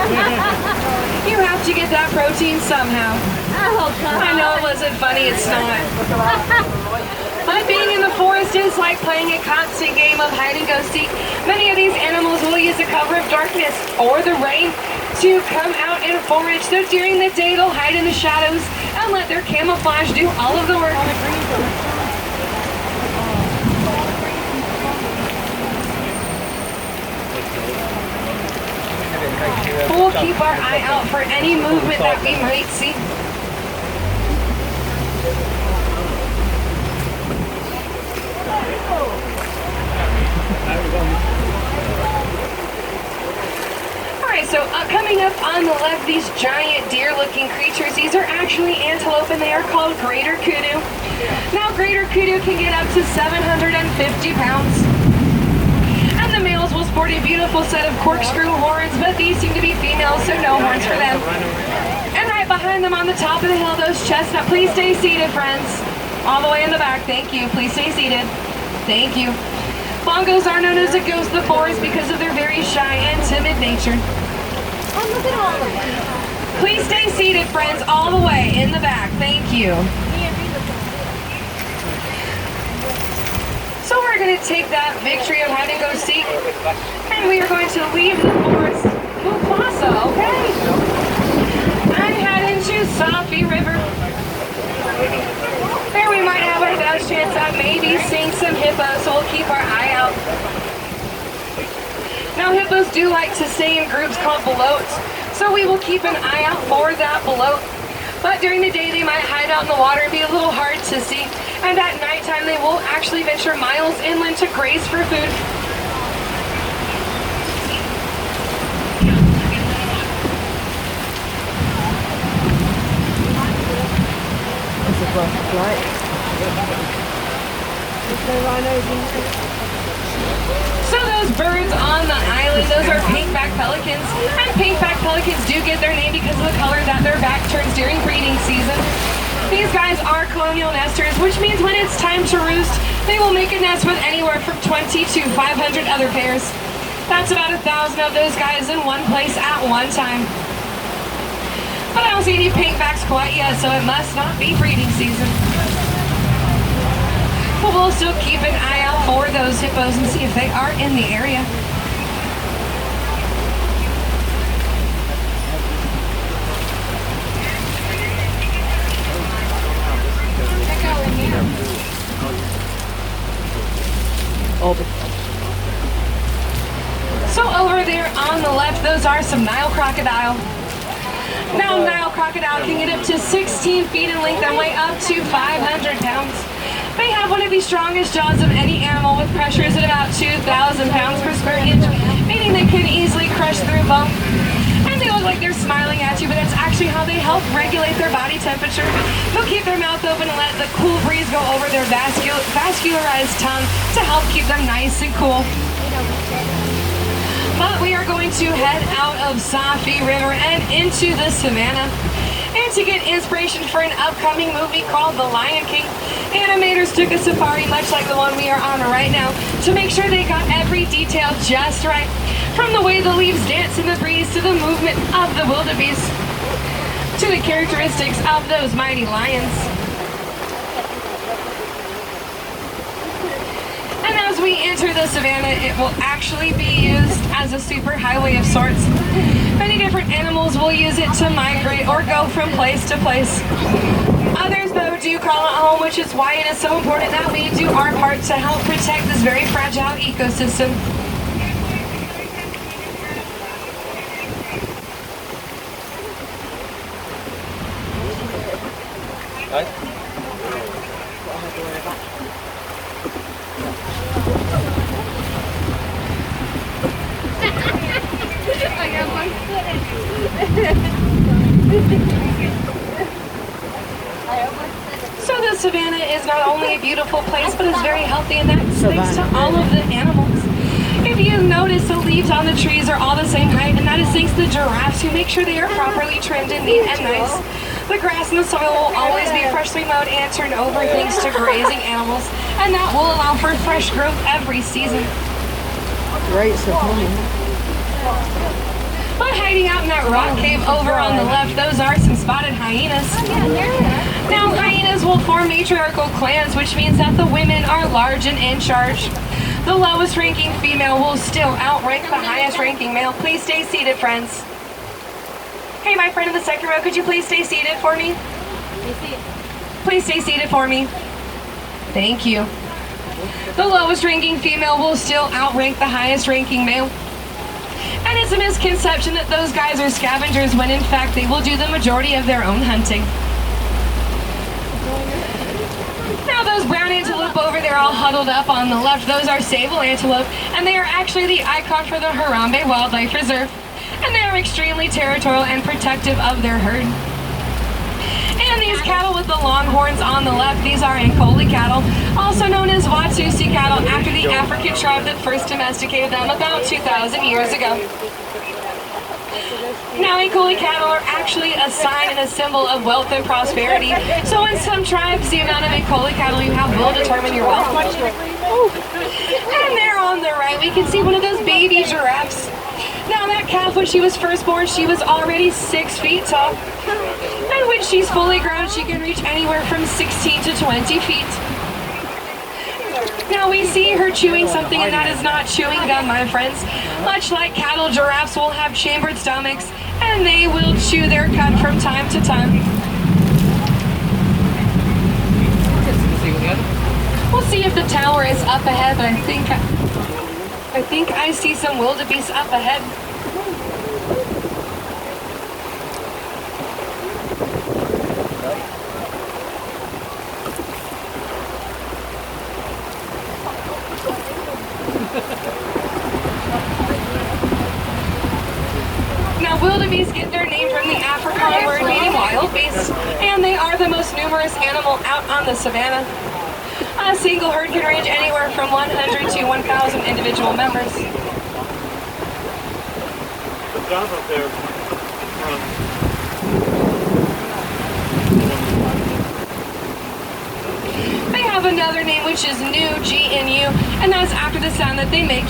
You have to get that protein somehow. I know it wasn't funny, it's not. But being in the forest is like playing a constant game of hide and go seek. Many of these animals will use the cover of darkness or the rain to come out and forage. So during the day they'll hide in the shadows and let their camouflage do all of the work. We'll keep our eye out for any movement that we might see. Alright, so coming up on the left, these giant deer-looking creatures, these are actually antelope and they are called greater kudu. Now, greater kudu can get up to 750 pounds. And the males will sport a beautiful set of corkscrew horns, but these seem to be females, so no horns for them. And right behind them on the top of the hill, those chestnut. Please stay seated, friends. All the way in the back, thank you. Please stay seated. Thank you. Bongos are known as the ghosts of the forest because of their very shy and timid nature. Oh, look at all of them. Please stay seated, friends, all the way in the back. Thank you. So we're going to take that victory of hide and go seek, and we are going to leave the forest Mufasa, okay? And head into Safi River. There we might have our best chance at maybe seeing some hippos, so we'll keep our eye out. Now, hippos do like to stay in groups called belotes, so we will keep an eye out for that belote. But during the day, they might hide out in the water and be a little hard to see. And at nighttime, they will actually venture miles inland to graze for food. So those birds on the island, those are pink-back pelicans. And pink-back pelicans do get their name because of the color that their back turns during breeding season. These guys are colonial nesters, which means when it's time to roost, they will make a nest with anywhere from 20 to 500 other pairs. That's about 1,000 of those guys in one place at one time. But I don't see any pinkbacks quite yet, so it must not be breeding season. But we'll still keep an eye out for those hippos and see if they are in the area. So over there on the left, those are some Nile crocodile. Now, Nile crocodile can get up to 16 feet in length and weigh up to 500 pounds. They have one of the strongest jaws of any animal with pressures at about 2,000 pounds per square inch, meaning they can easily crush through bone. And they look like they're smiling at you, but that's actually how they help regulate their body temperature. They'll keep their mouth open and let the cool breeze go over their vascularized tongue to help keep them nice and cool. But we are going to head out of Safi River and into the savannah. And to get inspiration for an upcoming movie called The Lion King, animators took a safari much like the one we are on right now to make sure they got every detail just right. From the way the leaves dance in the breeze to the movement of the wildebeest to the characteristics of those mighty lions. And as we enter the savannah, it will actually be used as a superhighway of sorts. Many different animals will use it to migrate or go from place to place. Others, though, do call it home, which is why it is so important that we do our part to help protect this very fragile ecosystem. So the savannah is not only a beautiful place, but it's very healthy, and that's thanks to all of the animals. If you notice, the leaves on the trees are all the same height, and that is thanks to the giraffes who make sure they are properly trimmed and neat and nice. The grass and the soil will always be freshly mowed and turned over thanks to grazing animals, and that will allow for fresh growth every season. Great, so But hiding out in that rock cave over on the left, those are some spotted hyenas. Yeah, there they are. Now, hyenas will form matriarchal clans, which means that the women are large and in charge. The lowest ranking female will still outrank the highest ranking male. Please stay seated, friends. Hey, my friend in the second row, could you please stay seated for me? Please stay seated for me. Thank you. The lowest ranking female will still outrank the highest ranking male. And it's a misconception that those guys are scavengers when in fact they will do the majority of their own hunting. Now those brown antelope over there all huddled up on the left, those are sable antelope, and they are actually the icon for the Harambe Wildlife Reserve. And they are extremely territorial and protective of their herd. And these cattle with the long horns on the left, these are Ankoli cattle, also known as Watusi cattle, after the African tribe that first domesticated them about 2,000 years ago. Now, Ankoli cattle are actually a sign and a symbol of wealth and prosperity. So in some tribes, the amount of Ankoli cattle you have will determine your wealth. And there on the right, we can see one of those baby giraffes. Now that calf, when she was first born, she was already 6 feet tall. And when she's fully grown, she can reach anywhere from 16 to 20 feet. Now we see her chewing something, and that is not chewing gum, my friends. Much like cattle, giraffes will have chambered stomachs, and they will chew their cud from time to time. We'll see if the tower is up ahead, but I think I see some wildebeest up ahead. Now, wildebeest get their name from the Afrikaans word meaning wild beast, and they are the most numerous animal out on the savannah. A single herd can range anywhere from 100 to 1,000 individual members. The job up there They have another name, which is Nu, G-N-U, and that's after the sound that they make